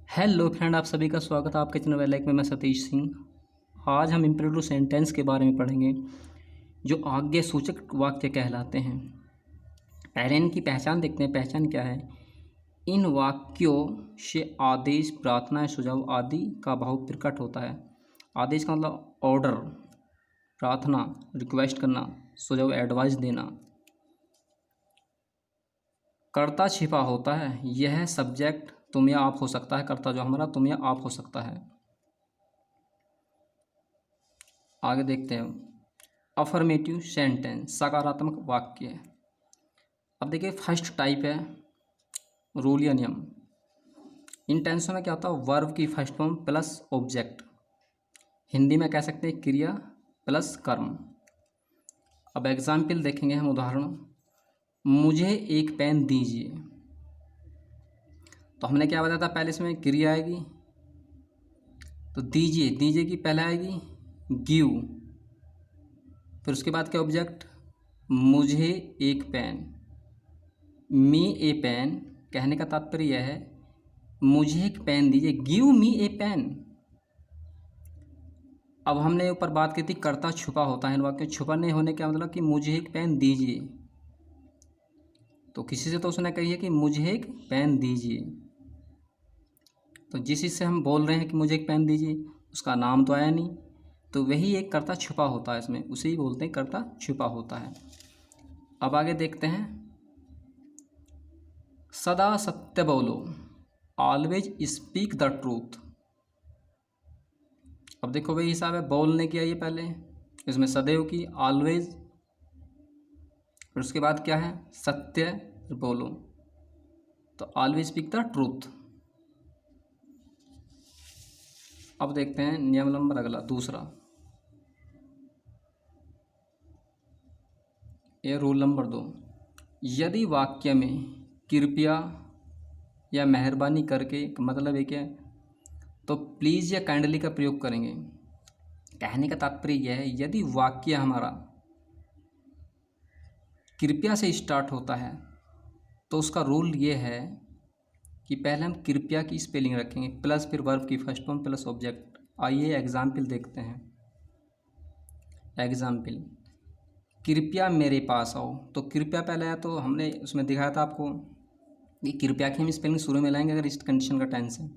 Hello friend, आप सभी का स्वागत है आपके चैनल वेलाइक में। मैं सतीश सिंह। आज हम इम्पेरेटिव सेंटेंस के बारे में पढ़ेंगे जो आज्ञा सूचक वाक्य कहलाते हैं। पहले इनकी पहचान देखते हैं। पहचान क्या है? इन वाक्यों से आदेश, प्रार्थना, सुझाव आदि का भाव प्रकट होता है। आदेश का मतलब ऑर्डर, प्रार्थना रिक्वेस्ट करना, सुझाव एडवाइस देना। कर्ता छिपा होता है। यह सब्जेक्ट तुम या आप हो सकता है। कर्ता जो हमारा तुम या आप हो सकता है। आगे देखते हैं। अफर्मेटिव सेंटेंस, सकारात्मक वाक्य। अब देखिए, फर्स्ट टाइप है रूल या नियम। इन टेंसों में क्या होता है? वर्ब की first form plus object. Hindi में कह सकते हैं क्रिया प्लस कर्म। अब एग्जाम्पल देखेंगे हम, उदाहरण। मुझे एक पेन दीजिए। तो हमने क्या बताया था? पहले इसमें क्रिया आएगी तो दीजिए, दीजिए की पहले आएगी गिव, फिर उसके बाद क्या? ऑब्जेक्ट। मुझे एक पेन, मी ए पेन। कहने का तात्पर्य यह है मुझे एक पेन दीजिए, गिव मी ए पेन। अब हमने ऊपर बात की थी कर्ता छुपा होता है। इन वाक्य छुपा नहीं होने का मतलब कि मुझे एक पेन दीजिए। तो किसी से तो उसने कही है कि मुझे एक पेन दीजिए। तो जिस चीज़ से हम बोल रहे हैं कि मुझे एक पेन दीजिए, उसका नाम तो आया नहीं, तो वही एक कर्ता छुपा होता है इसमें, उसे ही बोलते हैं कर्ता छुपा होता है। अब आगे देखते हैं। सदा सत्य बोलो, ऑलवेज स्पीक द ट्रूथ। अब देखो वही हिसाब है, बोलने की आई है पहले, इसमें सदैव की, ऑलवेज, फिर उसके बाद क्या है? सत्य बोलो, तो ऑलवेज स्पीक द ट्रूथ। अब देखते हैं नियम नंबर अगला, दूसरा। ये रूल नंबर 2। यदि वाक्य में कृपया या मेहरबानी करके का मतलब है क्या? तो प्लीज़ या काइंडली का प्रयोग करेंगे। कहने का तात्पर्य यह है यदि वाक्य हमारा कृपया से स्टार्ट होता है तो उसका रूल ये है कि पहले हम कृपया की स्पेलिंग रखेंगे प्लस फिर वर्ब की फर्स्ट फॉर्म प्लस ऑब्जेक्ट। आइए एग्जाम्पल देखते हैं। एग्जाम्पल, कृपया मेरे पास आओ। तो कृपया पहले आया तो हमने उसमें दिखाया था आपको कि कृपया की हम स्पेलिंग शुरू में लाएंगे अगर इस कंडीशन का टेंस है।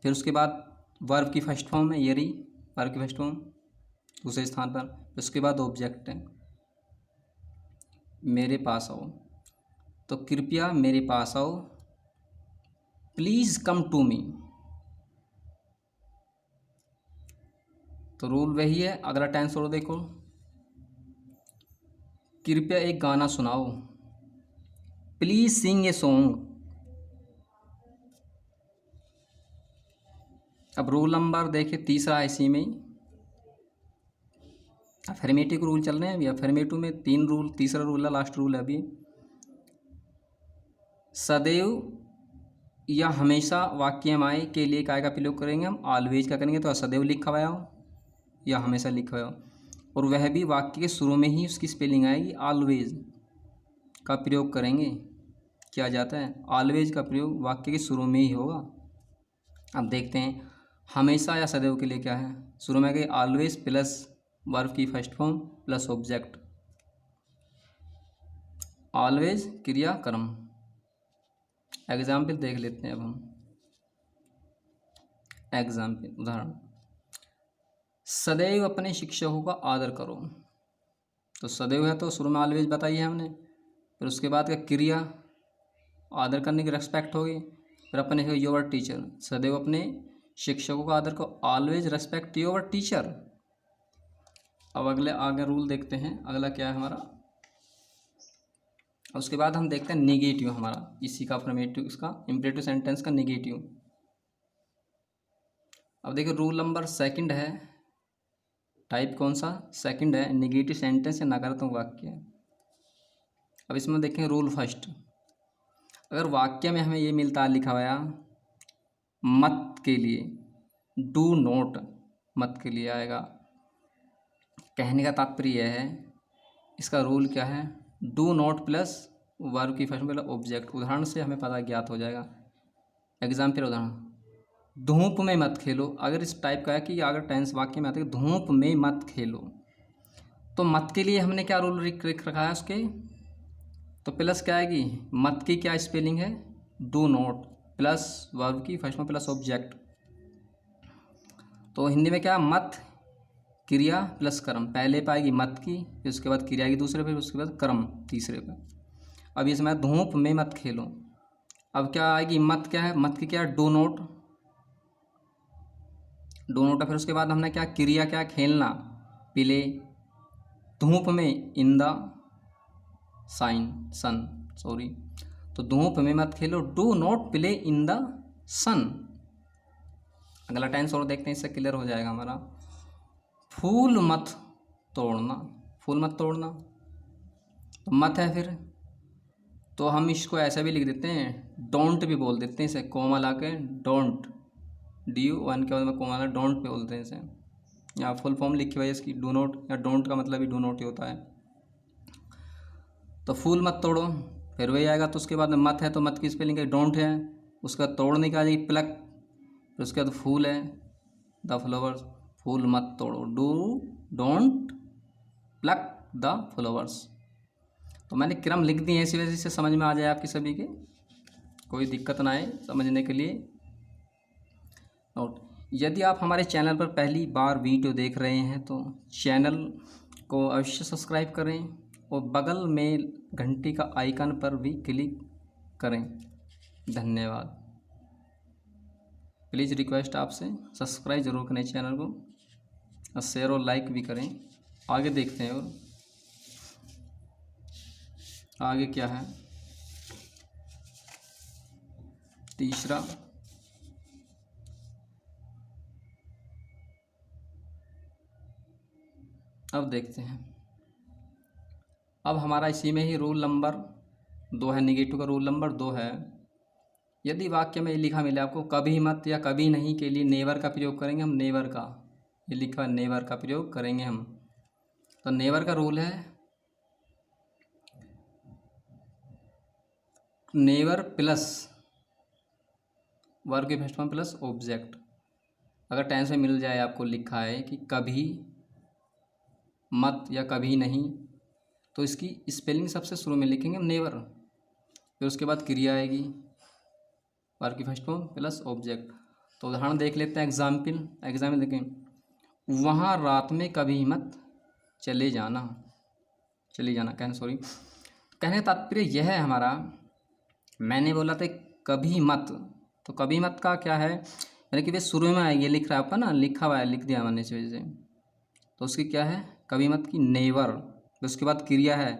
फिर उसके बाद वर्ब की फर्स्ट फॉर्म है यरी, वर्ब की फर्स्ट फॉर्म दूसरे स्थान पर। फिर उसके बाद ऑब्जेक्ट है मेरे पास आओ। तो कृपया मेरे पास आओ, प्लीज़ कम टू मी। तो रूल वही है। अगला टेंस और देखो, कृपया एक गाना सुनाओ, प्लीज़ सिंग ए सॉन्ग। अब रूल नंबर देखिए तीसरा है इसी में ही। अफर्मेटिव रूल चल रहे हैं अभी। अफर्मेटिव में 3 रूल, तीसरा रूल है, लास्ट रूल है अभी। सदैव या हमेशा वाक्यमाएँ के लिए काय का प्रयोग करेंगे हम? ऑलवेज का करेंगे। तो सदैव लिखा हुआ हो या हमेशा लिखा हुआ हो, और वह भी वाक्य के शुरू में ही उसकी स्पेलिंग आएगी, ऑलवेज का प्रयोग करेंगे। किया जाता है ऑलवेज का प्रयोग वाक्य के शुरू में ही होगा। अब देखते हैं हमेशा या सदैव के लिए क्या है। शुरू में गए ऑलवेज प्लस वर्ब की first form plus object. Always क्रिया कर्म। एग्जाम्पल देख लेते हैं अब हम। एग्जाम्पल, उदाहरण। सदैव अपने शिक्षकों का आदर करो। तो सदैव है तो शुरू में ऑलवेज बताई है हमने, फिर उसके बाद का क्रिया आदर करने की रेस्पेक्ट होगी, फिर अपने योर टीचर। सदैव अपने शिक्षकों का आदर को, ऑलवेज रेस्पेक्ट योर टीचर। अब अगले आगे रूल देखते हैं। अगला क्या है हमारा? उसके बाद हम देखते हैं निगेटिव हमारा, इसी का अफर्मेटिव, इसका इम्परेटिव सेंटेंस का निगेटिव। अब देखिए रूल नंबर सेकंड है। टाइप कौन सा? सेकंड है, निगेटिव सेंटेंस या नकारात्मक वाक्य। अब इसमें देखें रूल फर्स्ट। अगर वाक्य में हमें ये मिलता है लिखा हुआ मत के लिए, डू नोट मत के लिए आएगा। कहने का तात्पर्य यह है, इसका रूल क्या है? डू नॉट प्लस वर्ब की फर्स्ट मतलब ऑब्जेक्ट। उदाहरण से हमें पता ज्ञात हो जाएगा। एग्जाम्पल उदाहरण, धूप में मत खेलो। अगर इस टाइप का है कि अगर टेंस वाक्य में आते हैं धूप में मत खेलो, तो मत के लिए हमने क्या रूल लिख रखा है उसके, तो प्लस क्या आएगी, मत की क्या स्पेलिंग है, डू नॉट, प्लस वर्ब की फर्स्ट में प्लस ऑब्जेक्ट। तो हिंदी में क्या, मत क्रिया प्लस कर्म, पहले पे आएगी मत की, फिर उसके बाद क्रिया की दूसरे पे, उसके बाद कर्म तीसरे पे। अब इसमें धूप में मत खेलो, अब क्या आएगी, मत क्या है, मत की क्या, डू नॉट, डू नॉट है। फिर उसके बाद हमने क्या, क्रिया क्या, खेलना, प्ले, धूप में इन द सन, सॉरी, तो धूप में मत खेलो, do not play in the sun. अगला टेंस और देखते हैं, इससे क्लियर हो जाएगा हमारा। फूल मत तोड़ना, फूल मत तोड़ना, तो मत है फिर, तो हम इसको ऐसा भी लिख देते हैं, डोंट भी बोल देते हैं इसे, कोमा ला के डोंट, DU1 के बाद में कोमा ला, डोंट पे बोलते हैं इसे। यहाँ फुल फॉर्म लिखी हुई है इसकी, डू नॉट या डोंट का मतलब ही डू नॉट ही होता है। तो फूल मत तोड़ो, फिर वही आएगा, तो उसके बाद में मत है तो मत की स्पेलिंग है डोंट है, उसके बाद तोड़ने का आ जाएगी प्लक, फिर उसके बाद फूल है द फ्लावर्स, फूल मत तोड़ो, डोंट प्लक द फ्लावर्स। तो मैंने क्रम लिख दिए इसी वजह से समझ में आ जाए आपकी सभी के, कोई दिक्कत ना आए समझने के लिए। नोट, यदि आप हमारे चैनल पर पहली बार वीडियो देख रहे हैं तो चैनल को अवश्य सब्सक्राइब करें और बगल में घंटी का आइकन पर भी क्लिक करें। धन्यवाद। प्लीज़ रिक्वेस्ट आपसे सब्सक्राइब जरूर करें चैनल को और शेयर और लाइक भी करें। आगे देखते हैं और आगे क्या है, तीसरा, अब देखते हैं। अब हमारा इसी में ही रूल नंबर 2 है, निगेटिव का रूल नंबर 2 है। यदि वाक्य में लिखा मिले आपको कभी मत या कभी नहीं के लिए नेवर का प्रयोग करेंगे हम, नेवर का, ये लिखा है नेवर का प्रयोग करेंगे हम। तो नेवर का रूल है नेवर प्लस वर्ब के फर्स्ट फॉर्म प्लस ऑब्जेक्ट। अगर टेंस में मिल जाए आपको लिखा है कि कभी मत या कभी नहीं, तो इसकी स्पेलिंग सबसे शुरू में लिखेंगे हम नेवर, फिर उसके बाद क्रिया आएगी वर्ब की फर्स्ट फॉर्म प्लस ऑब्जेक्ट। तो उदाहरण देख लेते हैं, एग्जाम्पल देखें, वहाँ रात में कभी मत चले जाना, कहने का तात्पर्य यह है हमारा, मैंने बोला था कभी मत, तो कभी मत का क्या है, यानी कि वे शुरू में आएगी, लिख रहा है आपका ना, लिखा हुआ है, लिख दिया मैंने इस वजह से, तो उसकी क्या है, कभी मत की नेवर, फिर उसके बाद क्रिया है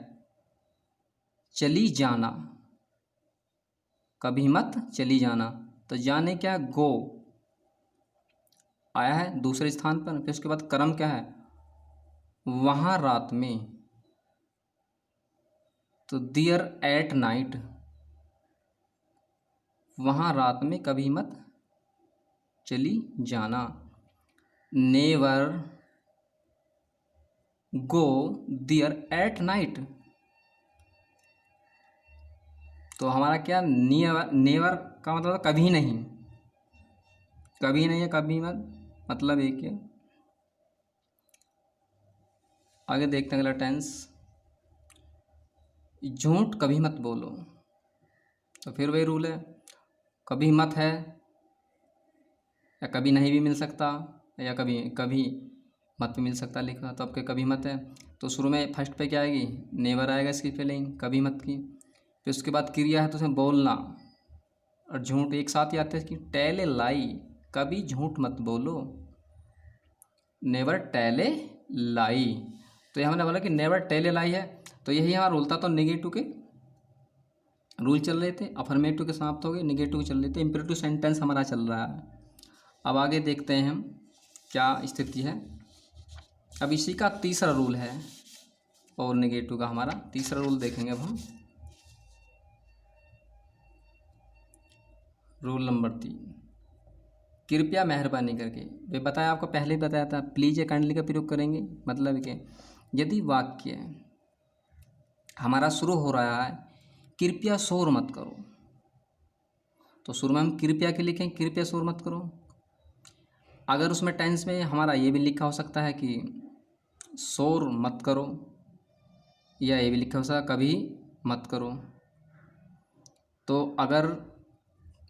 चली जाना, कभी मत चली जाना, तो जाने क्या, गो आया है दूसरे स्थान पर, फिर उसके बाद कर्म क्या है, वहाँ रात में, तो देयर एट नाइट, वहाँ रात में कभी मत चली जाना, never go there at night. तो हमारा क्या, नेवर का मतलब कभी नहीं, कभी नहीं है, कभी मत, मतलब एक है। आगे देखते हैं अगला टेंस, झूठ कभी मत बोलो, तो फिर वही रूल है, कभी मत है या कभी नहीं भी मिल सकता, या कभी कभी मत भी मिल सकता लिखा, तो आपके कभी मत है, तो शुरू में फर्स्ट पे क्या आएगी, नेवर आएगा इसकी स्पेलिंग कभी मत की, फिर उसके बाद क्रिया है तो उसमें बोलना और झूठ एक साथ ही आते हैं कि टेल ए लाई, कभी झूठ मत बोलो, नेवर टेल ए लाई। तो ये हमने बोला कि नेवर टेल ए लाई है, तो यही हमारा रूल था। तो नेगेटिव के रूल चल रहे थे, अफर्मेटिव के समाप्त हो गए, नेगेटिव चल रहे थे, इम्पेरेटिव सेंटेंस हमारा चल रहा है। अब आगे देखते हैं हम क्या स्थिति है। अब इसी का तीसरा रूल है और नेगेटिव का हमारा तीसरा रूल देखेंगे अब हम, रूल नंबर 3, कृपया मेहरबानी करके, वे बताया आपको पहले ही बताया था, प्लीज या काइंडली का प्रयोग करेंगे, मतलब कि यदि वाक्य हमारा शुरू हो रहा है कृपया शोर मत करो, तो शुरू में हम कृपया के लिखें, कृपया शोर मत करो। अगर उसमें टेंस में हमारा ये भी लिखा हो सकता है कि शोर मत करो, या ये भी लिखा हो सकता है कभी मत करो। तो अगर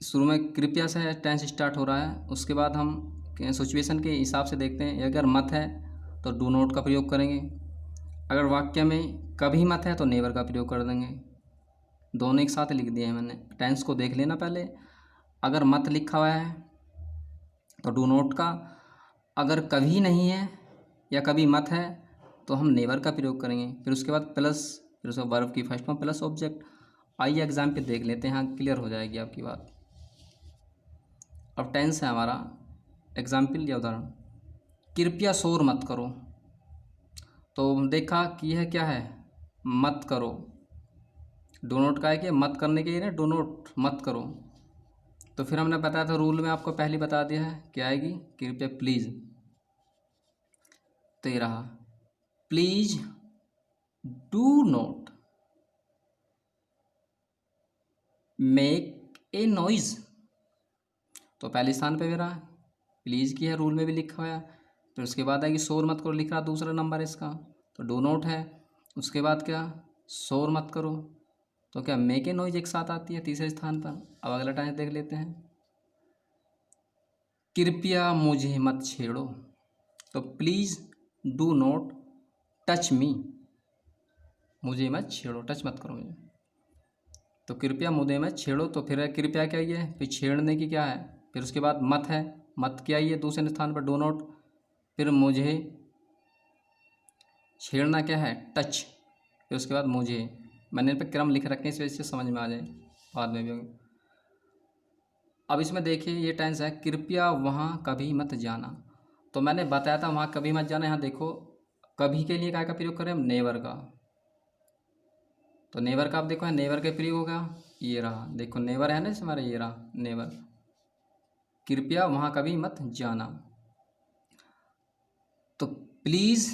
शुरू में कृपया से टेंस स्टार्ट हो रहा है, उसके बाद हम सिचुएशन के हिसाब से देखते हैं। अगर मत है तो डू नॉट का प्रयोग करेंगे, अगर वाक्य में कभी मत है तो नेवर का प्रयोग कर देंगे। दोनों एक साथ लिख दिए हैं मैंने, टेंस को देख लेना पहले। अगर मत लिखा हुआ है तो डू नॉट का, अगर कभी नहीं है या कभी मत है तो हम नेवर का प्रयोग करेंगे। फिर उसके बाद प्लस, फिर उसके वर्ब की फर्स्ट फॉर्म प्लस ऑब्जेक्ट। आइए एग्जाम पे देख लेते हैं, हाँ क्लियर हो जाएगी आपकी बात। अब टेंस है हमारा, एग्जाम्पल या उदाहरण, कृपया शोर मत करो। तो देखा कि यह क्या है, मत करो। डो नोट का है कि मत करने के लिए ना, डो नोट मत करो। तो फिर हमने बताया था रूल में, आपको पहले बता दिया है क्या आएगी, कृपया प्लीज़। तो ये रहा, please do not make a noise. तो पहले स्थान पे मेरा प्लीज़ की है, रूल में भी लिखा हुआ है। फिर उसके बाद आएगी शोर मत करो, लिख रहा दूसरा नंबर इसका, तो डू नॉट है। उसके बाद क्या, शोर मत करो, तो क्या मेक ए नॉइज एक साथ आती है तीसरे स्थान पर। अब अगला टाइम देख लेते हैं, कृपया मुझे मत छेड़ो। तो please do not touch me, मुझे मत छेड़ो, टच मत करो मुझे। तो कृपया मुझे मत छेड़ो, तो फिर कृपया क्या है, फिर छेड़ने की क्या है। फिर उसके बाद मत है, मत क्या है दूसरे स्थान पर डू नॉट। फिर मुझे छेड़ना क्या है, टच। फिर उसके बाद मुझे, मैंने इन पर क्रम लिख रखे हैं इस वजह से समझ में आ जाए, बाद में भी होंगे। अब इसमें देखिए ये टेंस है, कृपया वहाँ कभी मत जाना। तो मैंने बताया था वहाँ कभी मत जाना। यहाँ देखो कभी के लिए क्या का प्रयोग करें हम, नेवर का। तो नेवर का आप देखो, नेवर का प्रयोग होगा, ये रहा देखो नेवर है ना इसमें हमारा, ये रहा नेवर, कृपया वहाँ कभी मत जाना। तो please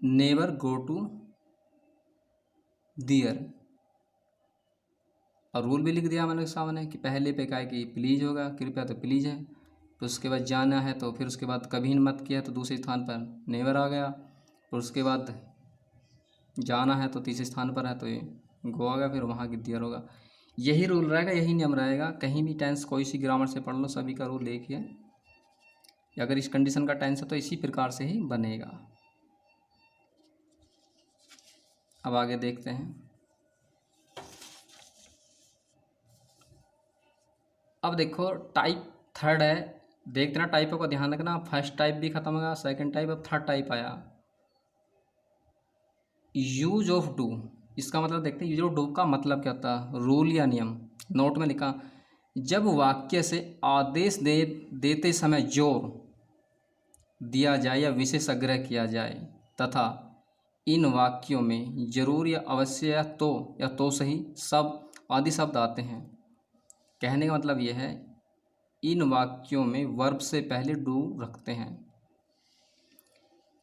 never go to there. और रूल भी लिख दिया मैंने सामने कि पहले पे क्या है कि प्लीज़ होगा, कृपया तो प्लीज़ है। तो उसके बाद जाना है, तो फिर उसके बाद कभी मत किया तो दूसरे स्थान पर नेवर आ गया। और उसके बाद जाना है तो तीसरे स्थान पर है तो ये गो आ गया, फिर वहाँ की दियर होगा। यही रूल रहेगा, यही नियम रहेगा। कहीं भी टेंस कोई सी ग्रामर से पढ़ लो, सभी का रूल एक ही है। अगर इस कंडीशन का टेंस है तो इसी प्रकार से ही बनेगा। अब आगे देखते हैं। अब देखो टाइप थर्ड है, देखते ना टाइपों का ध्यान रखना। फर्स्ट टाइप भी खत्म होगा, सेकंड टाइप, अब थर्ड टाइप आया, यूज ऑफ डू। इसका मतलब देखते हैं यूज ऑफ डू का मतलब क्या होता है, रूल या नियम। नोट में लिखा, जब वाक्य से आदेश देते समय जोर दिया जाए या विशेष आग्रह किया जाए तथा इन वाक्यों में जरूर या अवश्य या तो सही सब आदि शब्द आते हैं। कहने का मतलब यह है, इन वाक्यों में वर्ब से पहले डू रखते हैं।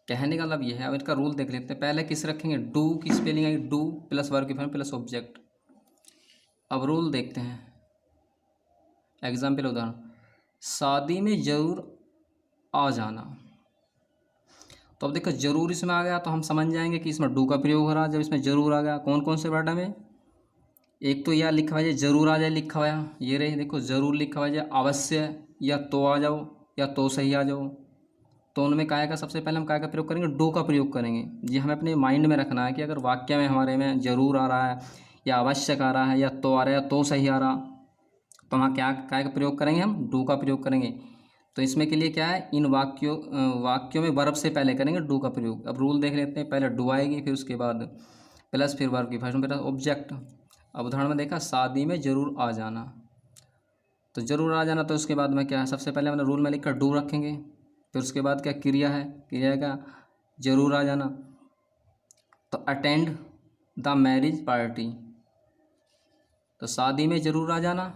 कहने का मतलब यह है, अब इसका रूल देख लेते हैं। पहले किस रखेंगे, डू की स्पेलिंग आएगी डू प्लस वर्ब की फॉर्म प्लस ऑब्जेक्ट। अब रूल देखते हैं, एग्जाम्पल उदाहरण, शादी में जरूर आ जाना। तो अब देखो जरूर इसमें आ गया तो हम समझ जाएंगे कि इसमें डू का प्रयोग हो रहा है। जब इसमें जरूर आ गया, कौन कौन से वर्ड में, एक तो यह लिखा हुआ है जरूर आ जाए, लिखा हुआ है ये रहे देखो जरूर लिखा हुआ है, अवश्य या तो आ जाओ या तो सही आ जाओ। तो उनमें काय का सबसे पहले हम काय का प्रयोग करेंगे, डू का प्रयोग करेंगे। ये हमें अपने माइंड में रखना है कि अगर वाक्य में हमारे में जरूर आ रहा है या आवश्यक आ रहा है या तो आ रहा है या तो सही आ रहा, तो वहाँ क्या काय का प्रयोग करेंगे, हम डू का प्रयोग करेंगे। तो इसमें के लिए क्या है, इन वाक्यों में वर्ब से पहले करेंगे डू का प्रयोग। अब रूल देख लेते हैं, पहले डू आएगी, फिर उसके बाद प्लस, फिर वर्ब की फर्स्ट में ऑब्जेक्ट। अब उदाहरण में देखा, शादी में जरूर आ जाना, तो जरूर आ जाना, तो उसके बाद में क्या है, सबसे पहले मैंने रूल में लिखा डू रखेंगे। फिर उसके बाद क्या क्रिया है, क्रिया का जरूर आ जाना, तो अटेंड द मैरिज पार्टी। तो शादी में जरूर आ जाना,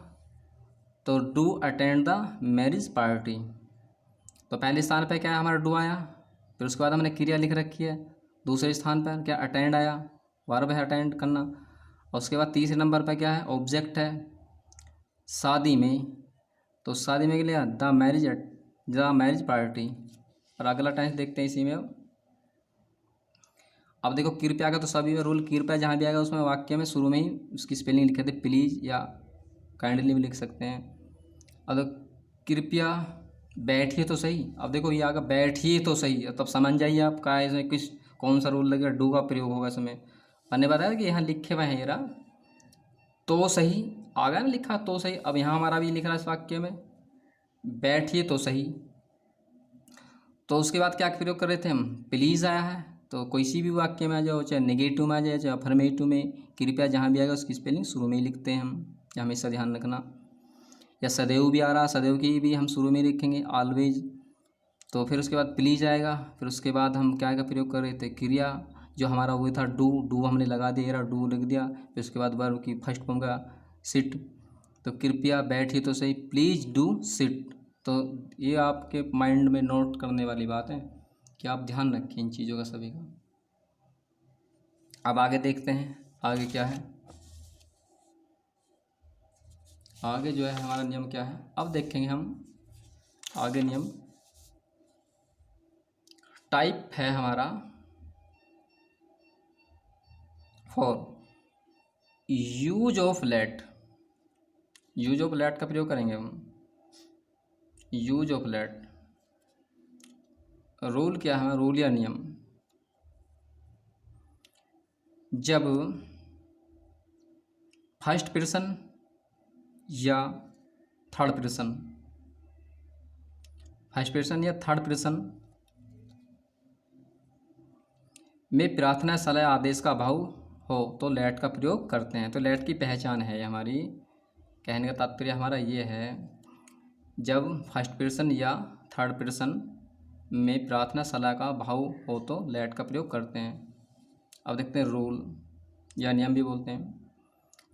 तो do attend the marriage party. तो पहले स्थान पर क्या है हमारा डू आया। फिर उसके बाद हमने क्रिया लिख रखी है, दूसरे स्थान पर क्या अटेंड आया, वर्ब है अटेंड करना। और उसके बाद तीसरे नंबर पर क्या है, ऑब्जेक्ट है, शादी में तो शादी में लिया द मैरिज पार्टी। और अगला टेंस देखते हैं इसी में। अब देखो कृपया का तो सभी में रूल, कृपया जहाँ भी आएगा उसमें वाक्य में शुरू में ही उसकी स्पेलिंग लिखे थे, प्लीज़ या काइंडली भी लिख सकते हैं। अब तो कृपया बैठिए तो सही, अब देखो ये आगे बैठिए तो सही, तब समझ जाइए आप का इसमें किस कौन सा रूल लगेगा, डू का प्रयोग होगा इसमें। मैंने बताया कि यहाँ लिखे हुए हैं ये रहा, तो सही आ गया ना लिखा तो सही। अब यहाँ हमारा भी लिख रहा है इस वाक्य में बैठिए तो सही। तो उसके बाद क्या प्रयोग कर रहे थे हम, प्लीज़ आया है, तो कोई सी भी वाक्य में आ जाओ, चाहे नेगेटिव में आ जाए चाहे अफर्मेटिव में, कृपया जहाँ भी आएगा उसकी स्पेलिंग शुरू में ही लिखते हैं हम, या हमेशा ध्यान रखना। या सदैव भी आ रहा, सदैव की भी हम शुरू में लिखेंगे ऑलवेज। तो फिर उसके बाद प्लीज आएगा, फिर उसके बाद हम क्या का प्रयोग कर रहे थे, क्रिया जो हमारा वो था डू हमने लगा दिया, डू लिख दिया। फिर उसके बाद वर्ब की फर्स्ट फॉर्म का सिट, तो कृपया बैठिए तो सही, प्लीज़ डू सिट। तो ये आपके माइंड में नोट करने वाली बात है कि आप ध्यान रखें इन चीज़ों का सभी का। अब आगे देखते हैं आगे क्या है, आगे जो है हमारा नियम क्या है, अब देखेंगे हम आगे नियम। टाइप है हमारा for use of let, use of let का प्रयोग करेंगे हम। यूज ऑफ लेट रूल क्या है, रूल या नियम, जब फर्स्ट पर्सन या थर्ड पर्सन, फर्स्ट पर्सन या थर्ड पर्सन में प्रार्थना सलाह आदेश का भाव हो तो लेट का प्रयोग करते हैं। तो लेट की पहचान है हमारी, कहने का तात्पर्य हमारा ये है, जब फर्स्ट पर्सन या थर्ड पर्सन में प्रार्थना सलाह का भाव हो तो लेट का प्रयोग करते हैं। अब देखते हैं रूल या नियम भी बोलते हैं।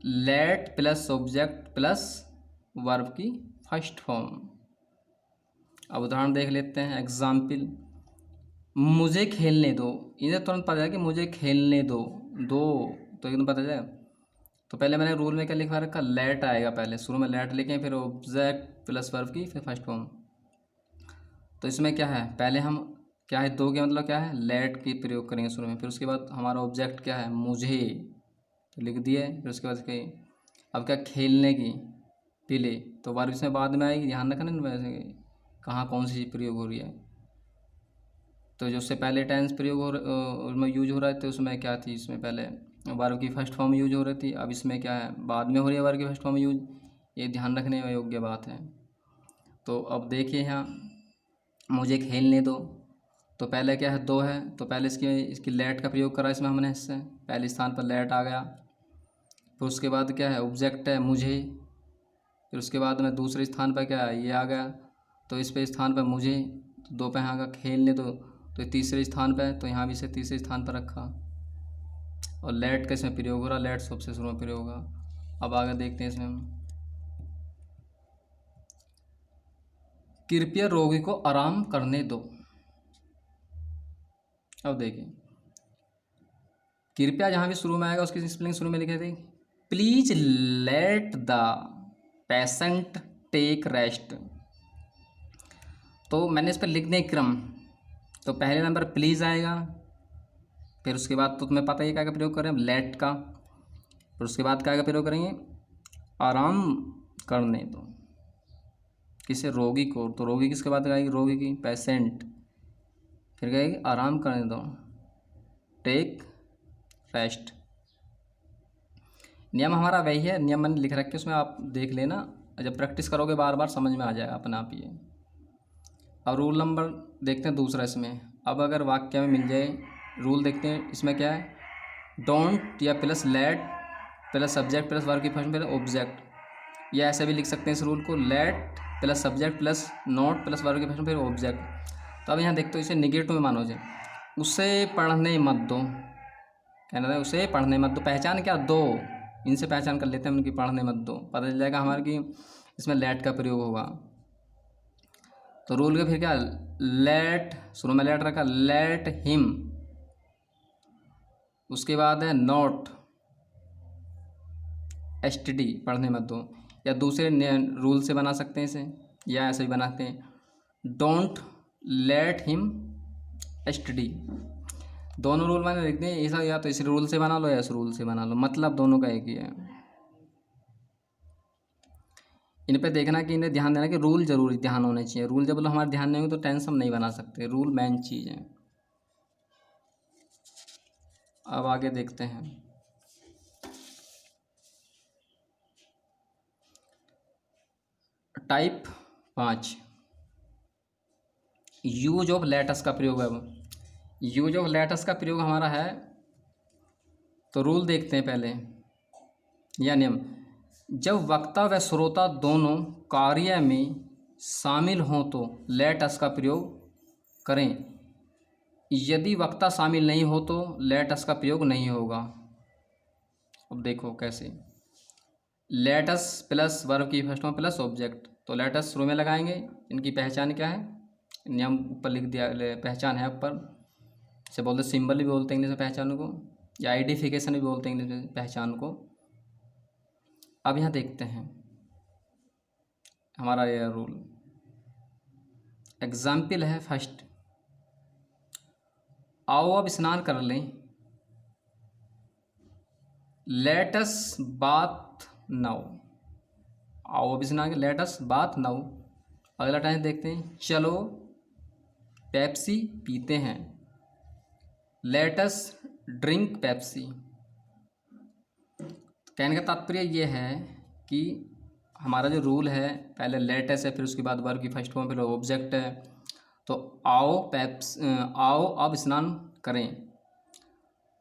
Late plus object plus verb की फर्स्ट फॉर्म। अब उदाहरण देख लेते हैं, एग्जाम्पल, मुझे खेलने दो, इन्हें तुरंत पता है कि मुझे खेलने दो, तो एकदम पता जाए। तो पहले मैंने रूल में क्या लिखवा रखा, लेट आएगा, पहले शुरू में लेट लिखें, फिर ऑब्जेक्ट प्लस वर्ब की फिर फर्स्ट फॉर्म। तो इसमें क्या है, पहले हम क्या है, दो के मतलब क्या है, लेट की प्रयोग करेंगे शुरू में, फिर उसके बाद हमारा ऑब्जेक्ट क्या है, मुझे, तो लिख दिए। फिर उसके बाद कहीं अब क्या, खेलने की, पीले, तो वर्ब इसमें बाद में आएगी, ध्यान रखना ना वैसे कहाँ कौन सी चीज़ प्रयोग हो रही है। तो जो उससे पहले टेंस प्रयोग हो उसमें यूज हो रहा है, तो उसमें क्या थी, इसमें पहले वर्ब की फर्स्ट फॉर्म यूज हो रही थी, अब इसमें क्या है, बाद में हो रही है वर्ब की फर्स्ट फॉर्म यूज, ये ध्यान रखने योग्य बात है। तो अब देखिए यहाँ, मुझे खेलने दो, तो पहले क्या है, दो है, तो पहले इसकी लेट का प्रयोग करा इसमें हमने, इससे पहले स्थान पर लेट आ गया। फिर उसके बाद क्या है, ऑब्जेक्ट है मुझे, फिर उसके बाद में दूसरे स्थान पर क्या है, ये आ गया, तो इस पे स्थान पर मुझे, तो दो पे यहाँ का खेलने दो, तो तीसरे स्थान पर है, तो यहाँ भी इसे तीसरे स्थान पर रखा। और लेट का इसमें प्रयोग हो रहा, लेट सबसे शुरू में प्रयोग होगा। अब आगे देखते हैं इसमें हम, कृपया रोगी को आराम करने दो। अब देखिए, कृपया जहाँ भी शुरू में आएगा उसकी स्पेलिंग शुरू में लिखे थे, please let the patient take rest. तो मैंने इस पर लिखने क्रम, तो पहले नंबर प्लीज़ आएगा, फिर उसके बाद तो तुम्हें पता ही क्या का प्रयोग करें, लेट का, फिर उसके बाद क्या का प्रयोग करेंगे, आराम करने दो, किसे, रोगी को, तो रोगी किसके बाद आएगी, रोगी की, पेशेंट, फिर कहेगी आराम करने दो, टेक रेस्ट। नियम हमारा वही है, नियम मैंने लिख रखे उसमें आप देख लेना, जब प्रैक्टिस करोगे बार बार समझ में आ जाएगा अपना आप ये। अब रूल नंबर देखते हैं दूसरा इसमें, अब अगर वाक्य में मिल जाए रूल देखते हैं, इसमें क्या है, डोंट या plus late plus subject plus verb की फर्स्ट प्लस ऑब्जेक्ट, या ऐसे भी लिख सकते हैं इस रूल को, late plus subject plus note plus verb की फर्स्ट फिर ऑब्जेक्ट। तो अब यहाँ देखते हो इसे निगेटिव में मानो जाए, उसे पढ़ने मत दो, कहना था उसे पढ़ने मत दो, पहचान क्या, दो, इनसे पहचान कर लेते हैं उनकी, पढ़ने मत दो, पता चल जाएगा हमारे कि इसमें लेट का प्रयोग होगा। तो रूल के फिर क्या, लेट, शुरू में लेट रखा, लेट हिम, उसके बाद है नोट, STD, पढ़ने मत दो, या दूसरे रूल से बना सकते हैं इसे, या ऐसे भी बनाते हैं डोंट लेट हिम स्टडी। दोनों रूल मैंने लिख दिए, ऐसा या तो इस रूल से बना लो या इस रूल से बना लो, मतलब दोनों का एक ही है। इन पे देखना कि इन्हें ध्यान देना कि रूल जरूर ध्यान होने चाहिए। रूल जब हमारे ध्यान नहीं होंगे तो टेंस हम नहीं बना सकते। रूल मेन चीज़ है। अब आगे देखते हैं। टाइप 5 यूज ऑफ लेटस का प्रयोग। अब यूज ऑफ लेटस का प्रयोग हमारा है, तो रूल देखते हैं पहले या नियम। जब वक्ता व श्रोता दोनों कार्य में शामिल हों तो लेटस का प्रयोग करें। यदि वक्ता शामिल नहीं हो तो लेटस का प्रयोग नहीं होगा। अब देखो कैसे। लेटस प्लस वर्ब की फर्स्ट फॉर्म प्लस ऑब्जेक्ट, तो लेटस शुरू में लगाएंगे। इनकी पहचान क्या है, नियम ऊपर लिख दिया, पहचान है ऊपर से बोलते, सिंबल भी बोलते हैं इंग्लिश में पहचान को, या आइडेंटिफिकेशन भी बोलते हैं इंग्लिश में पहचान को। अब यहाँ देखते हैं हमारा यह रूल। एग्जाम्पल है फर्स्ट, आओ अब स्नान कर लें। Let's bath now. आओ अब स्नान, लेटस बाथ नाउ। अगला टाइम देखते हैं, चलो पेप्सी पीते हैं। Let's drink Pepsi. कहने का तात्पर्य ये है कि हमारा जो रूल है, पहले लेटस है, फिर उसके बाद वर्ब की फर्स्ट फॉर्म, फिर ऑब्जेक्ट है। तो आओ अब स्नान करें,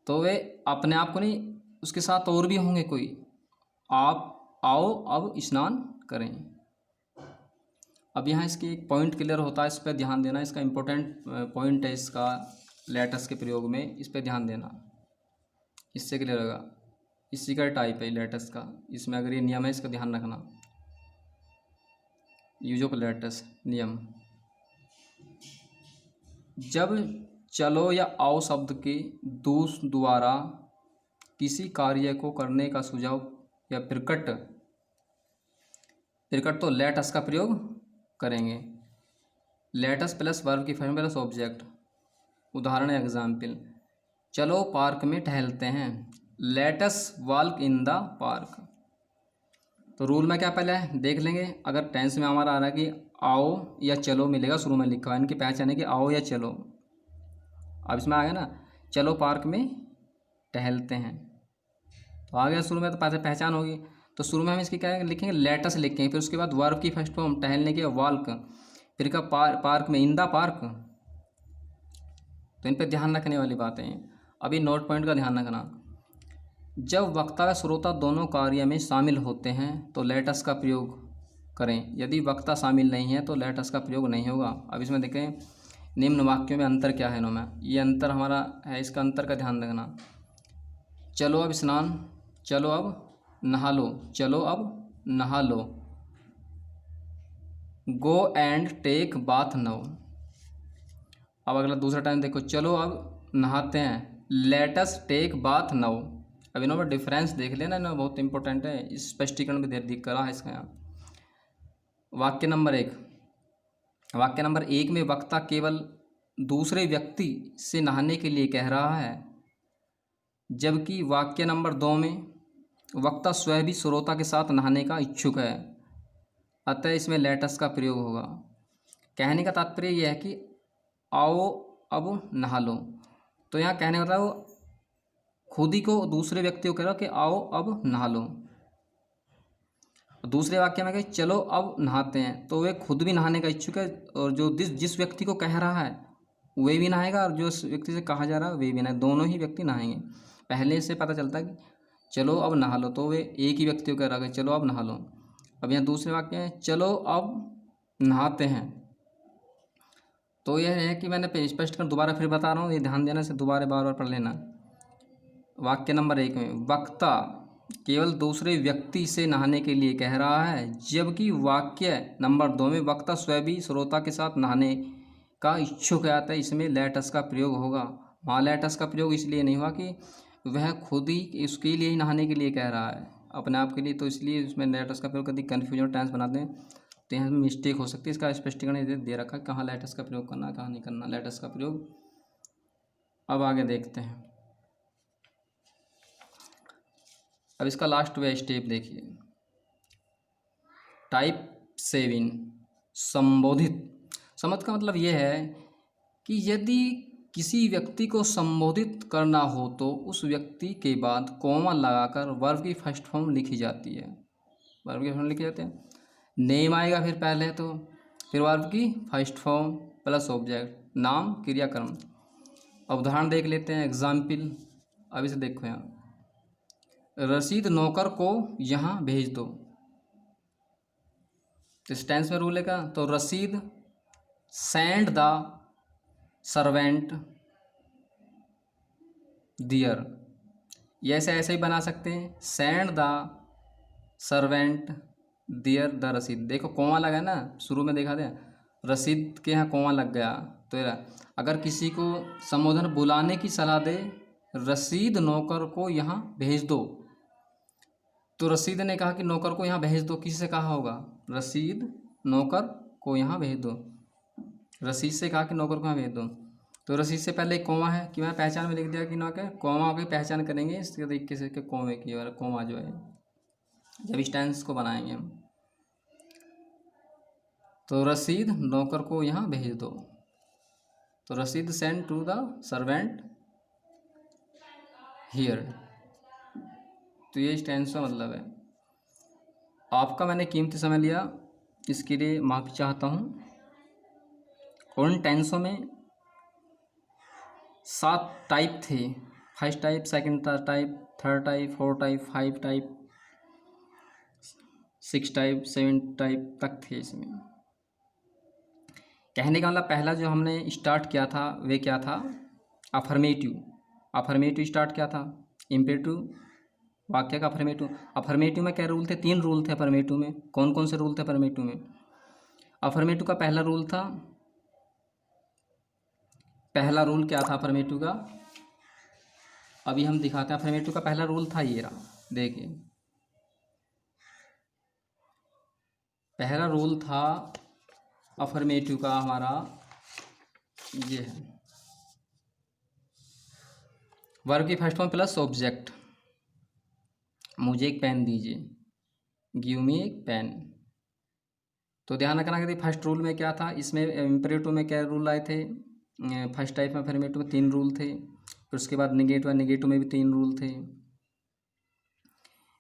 तो वे अपने आप को नहीं, उसके साथ और भी होंगे कोई। आप आओ अब स्नान करें। अब यहाँ इसकी एक पॉइंट क्लियर होता है, इस पर ध्यान देना। इसका इम्पोर्टेंट पॉइंट है इसका लेटस के प्रयोग में, इस पर ध्यान देना, इससे क्लियर होगा। इसी का टाइप है लेटस का, इसमें अगर ये नियम है इसका ध्यान रखना। यूज ऑफ लेटस नियम। जब चलो या आओ शब्द के द्वारा किसी कार्य को करने का सुझाव या प्रकट तो लेटस का प्रयोग करेंगे। लेटस प्लस वर्ब की फॉर्म प्लस ऑब्जेक्ट। उदाहरण एग्जाम्पल, चलो पार्क में टहलते हैं। Let's walk in the park. तो रूल में क्या पहले देख लेंगे। अगर टेंस में हमारा आ रहा है कि आओ या चलो मिलेगा, शुरू में लिखा है, इनकी पहचान है कि आओ या चलो। अब इसमें आ गया ना, चलो पार्क में टहलते हैं, तो आ गया शुरू में, तो पहचान होगी। तो शुरू में हम इसकी क्या लिखेंगे, लेटस लिखेंगे, फिर उसके बाद वर्ब की फर्स्ट फॉर्म टहलने के वॉक, फिर का पार्क में इन द पार्क। तो इन पे ध्यान रखने वाली बातें हैं। अभी नोट पॉइंट का ध्यान रखना। जब वक्ता व श्रोता दोनों कार्य में शामिल होते हैं तो लेटस का प्रयोग करें। यदि वक्ता शामिल नहीं है तो लेटस का प्रयोग नहीं होगा। अब इसमें देखें निम्न वाक्यों में अंतर क्या है इनमें, ये अंतर हमारा है, इसका अंतर का ध्यान रखना। चलो अब स्नान, चलो अब नहा लो, चलो अब नहा लो। Go and take bath now. अब अगला दूसरा टाइम देखो, चलो अब नहाते हैं। Let's take bath now. अब इन्होंने डिफरेंस देख लेना ना, बहुत इंपॉर्टेंट है, स्पष्टीकरण भी दिख करा है इसका यहाँ। वाक्य नंबर 1, वाक्य नंबर 1 में वक्ता केवल दूसरे व्यक्ति से नहाने के लिए कह रहा है, जबकि वाक्य नंबर 2 में वक्ता स्वयं भी श्रोता के साथ नहाने का इच्छुक है, अतः इसमें लेटस का प्रयोग होगा। कहने का तात्पर्य यह है कि आओ अब नहा लो। तो यहाँ कहने का वो खुद ही को दूसरे व्यक्ति को कह रहा कि आओ अब नहा लो। दूसरे वाक्य में कहे चलो अब नहाते हैं, तो वे खुद भी नहाने का इच्छुक है, और जो जिस व्यक्ति को कह रहा है वे भी नहाएगा, और जो व्यक्ति से कहा जा रहा है वे भी नहाए, दोनों ही व्यक्ति नहाएंगे। पहले से पता चलता है कि चलो अब नहा लो, तो वे एक ही व्यक्ति को कह रहा है चलो अब नहा लो। अब यहाँ दूसरे वाक्य में चलो अब नहाते हैं, तो यह है कि मैंने स्पष्ट कर दोबारा फिर बता रहा हूँ, ये ध्यान देने से दोबारा बार बार पढ़ लेना। वाक्य नंबर 1 में वक्ता केवल दूसरे व्यक्ति से नहाने के लिए कह रहा है, जबकि वाक्य नंबर 2 में वक्ता स्वयं भी श्रोता के साथ नहाने का इच्छुक है, आता है इसमें लेटस का प्रयोग होगा। वहाँ लेटस का प्रयोग इसलिए नहीं हुआ कि वह खुद ही उसके लिए ही नहाने के लिए कह रहा है, अपने आप के लिए, तो इसलिए उसमें लेटस का प्रयोग कभी कन्फ्यूजन टेंस बनाते हैं, तो यहाँ मिस्टेक हो सकती है, इसका स्पष्टीकरण दे रखा है कहाँ लेटस का प्रयोग करना, कहाँ नहीं करना लेटस का प्रयोग। अब आगे देखते हैं। अब इसका लास्ट वे स्टेप देखिए, टाइप 7 संबोधित। समझ का मतलब ये है कि यदि किसी व्यक्ति को संबोधित करना हो तो उस व्यक्ति के बाद कॉमा लगाकर वर्ब की फर्स्ट फॉर्म लिखी जाती है। वर्ब की फॉर्म लिखी जाती है, नेम आएगा फिर पहले, तो फिर वर्ब की फर्स्ट फॉर्म प्लस ऑब्जेक्ट, नाम क्रियाक्रम। अब उदाहरण देख लेते हैं, एग्जाम्पल। अब इसे देखो यहाँ, रसीद नौकर को यहाँ भेज दो। इस टेंस में रूल है का, तो रसीद सेंड द सर्वेंट दियर, ये ऐसे ही बना सकते हैं, send the servant there the रसीद। देखो कॉमा लगा है ना, शुरू में देखा था रसीद के यहाँ कॉमा लग गया। तो अगर किसी को संबोधन बुलाने की सलाह दे, रसीद नौकर को यहाँ भेज दो, तो रसीद ने कहा कि नौकर को यहाँ भेज दो, किसी से कहा होगा, रसीद नौकर को यहाँ भेज दो, रसीद से कहा कि नौकर को यहाँ भेज दो। तो रसीद से पहले एक कॉमा है कि मैं पहचान में लिख दिया कि ना क्या कॉमा की पहचान करेंगे इस तरीके से कि कॉमे की, और कॉमा जो है जब इस टेंस को बनाएंगे हम। तो रसीद नौकर को यहाँ भेज दो, तो रसीद send to the servant here. तो ये इस टेंस का मतलब है। आपका मैंने कीमती समय लिया, इसके लिए माफ़ी चाहता हूँ। उन टेंसों में 7 टाइप थे, first type, second type, third type, fourth type, 5 type, 6 type, 7 type तक थे इसमें। कहने का मतलब पहला जो हमने स्टार्ट किया था वे क्या था, अफर्मेटिव। अफर्मेटिव स्टार्ट किया था, इम्पेरेटिव वाक्य का अफर्मेटिव। अफर्मेटिव में क्या रूल थे, 3 रूल थे अफर्मेटिव में। कौन कौन से रूल थे अफर्मेटिव में? अफर्मेटिव का पहला रूल था, पहला रूल क्या था अफर्मेटिव का, अभी हम दिखाते हैं। अफर्मेटिव का पहला रूल था ये रहा, देखिए पहला रूल था अफर्मेटिव का हमारा ये है, वर्ब की फर्स्ट फॉर्म प्लस ऑब्जेक्ट। मुझे एक पेन दीजिए, गिव मी एक पेन। तो ध्यान रखना कि फर्स्ट रूल में क्या था, इसमें इम्परेटिव में क्या रूल आए थे, फर्स्ट टाइप में अफर्मेटिव में 3 रूल थे। फिर उसके बाद नेगेटिव, नेगेटिव में भी 3 रूल थे।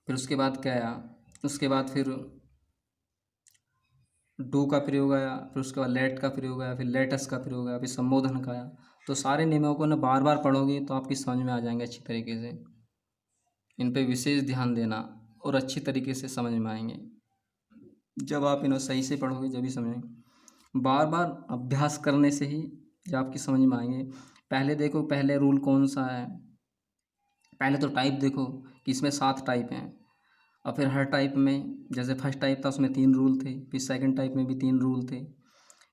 फिर उसके बाद क्या आया, उसके बाद फिर डू का प्रयोग आया, फिर उसके बाद लेट का प्रयोग आया, फिर लेटस का प्रयोग आया, फिर संबोधन का आया। तो सारे नियमों को ना बार बार पढ़ोगे तो आपकी समझ में आ जाएंगे अच्छी तरीके से। इन पे विशेष ध्यान देना और अच्छी तरीके से समझ में आएंगे। जब आप इन्हें सही से पढ़ोगे जब भी समझेंगे। बार बार अभ्यास करने से ही जब आपकी समझ में आएंगे। पहले देखो, पहले रूल कौन सा है, पहले तो टाइप देखो कि इसमें 7 टाइप हैं। और फिर हर टाइप में, जैसे फर्स्ट टाइप था उसमें 3 रूल थे, फिर सेकंड टाइप में भी 3 रूल थे,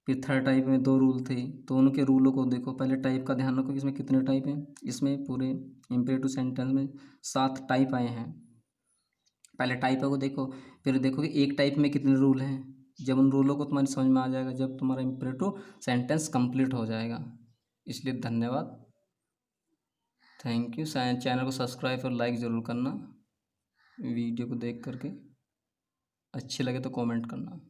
फिर थर्ड टाइप में 2 रूल थे। तो उनके रूलों को देखो। पहले टाइप का ध्यान रखो कि इसमें कितने टाइप हैं। इसमें पूरे इम्पेरेटिव सेंटेंस में 7 टाइप आए हैं। पहले टाइप को देखो, फिर देखो कि एक टाइप में कितने रूल हैं। जब उन रूलों को तुम्हारी समझ में आ जाएगा, जब तुम्हारा इम्पेरेटिव सेंटेंस कंप्लीट हो जाएगा। इसलिए धन्यवाद, थैंक यू। चैनल को सब्सक्राइब और लाइक ज़रूर करना। वीडियो को देख करके अच्छे लगे तो कमेंट करना।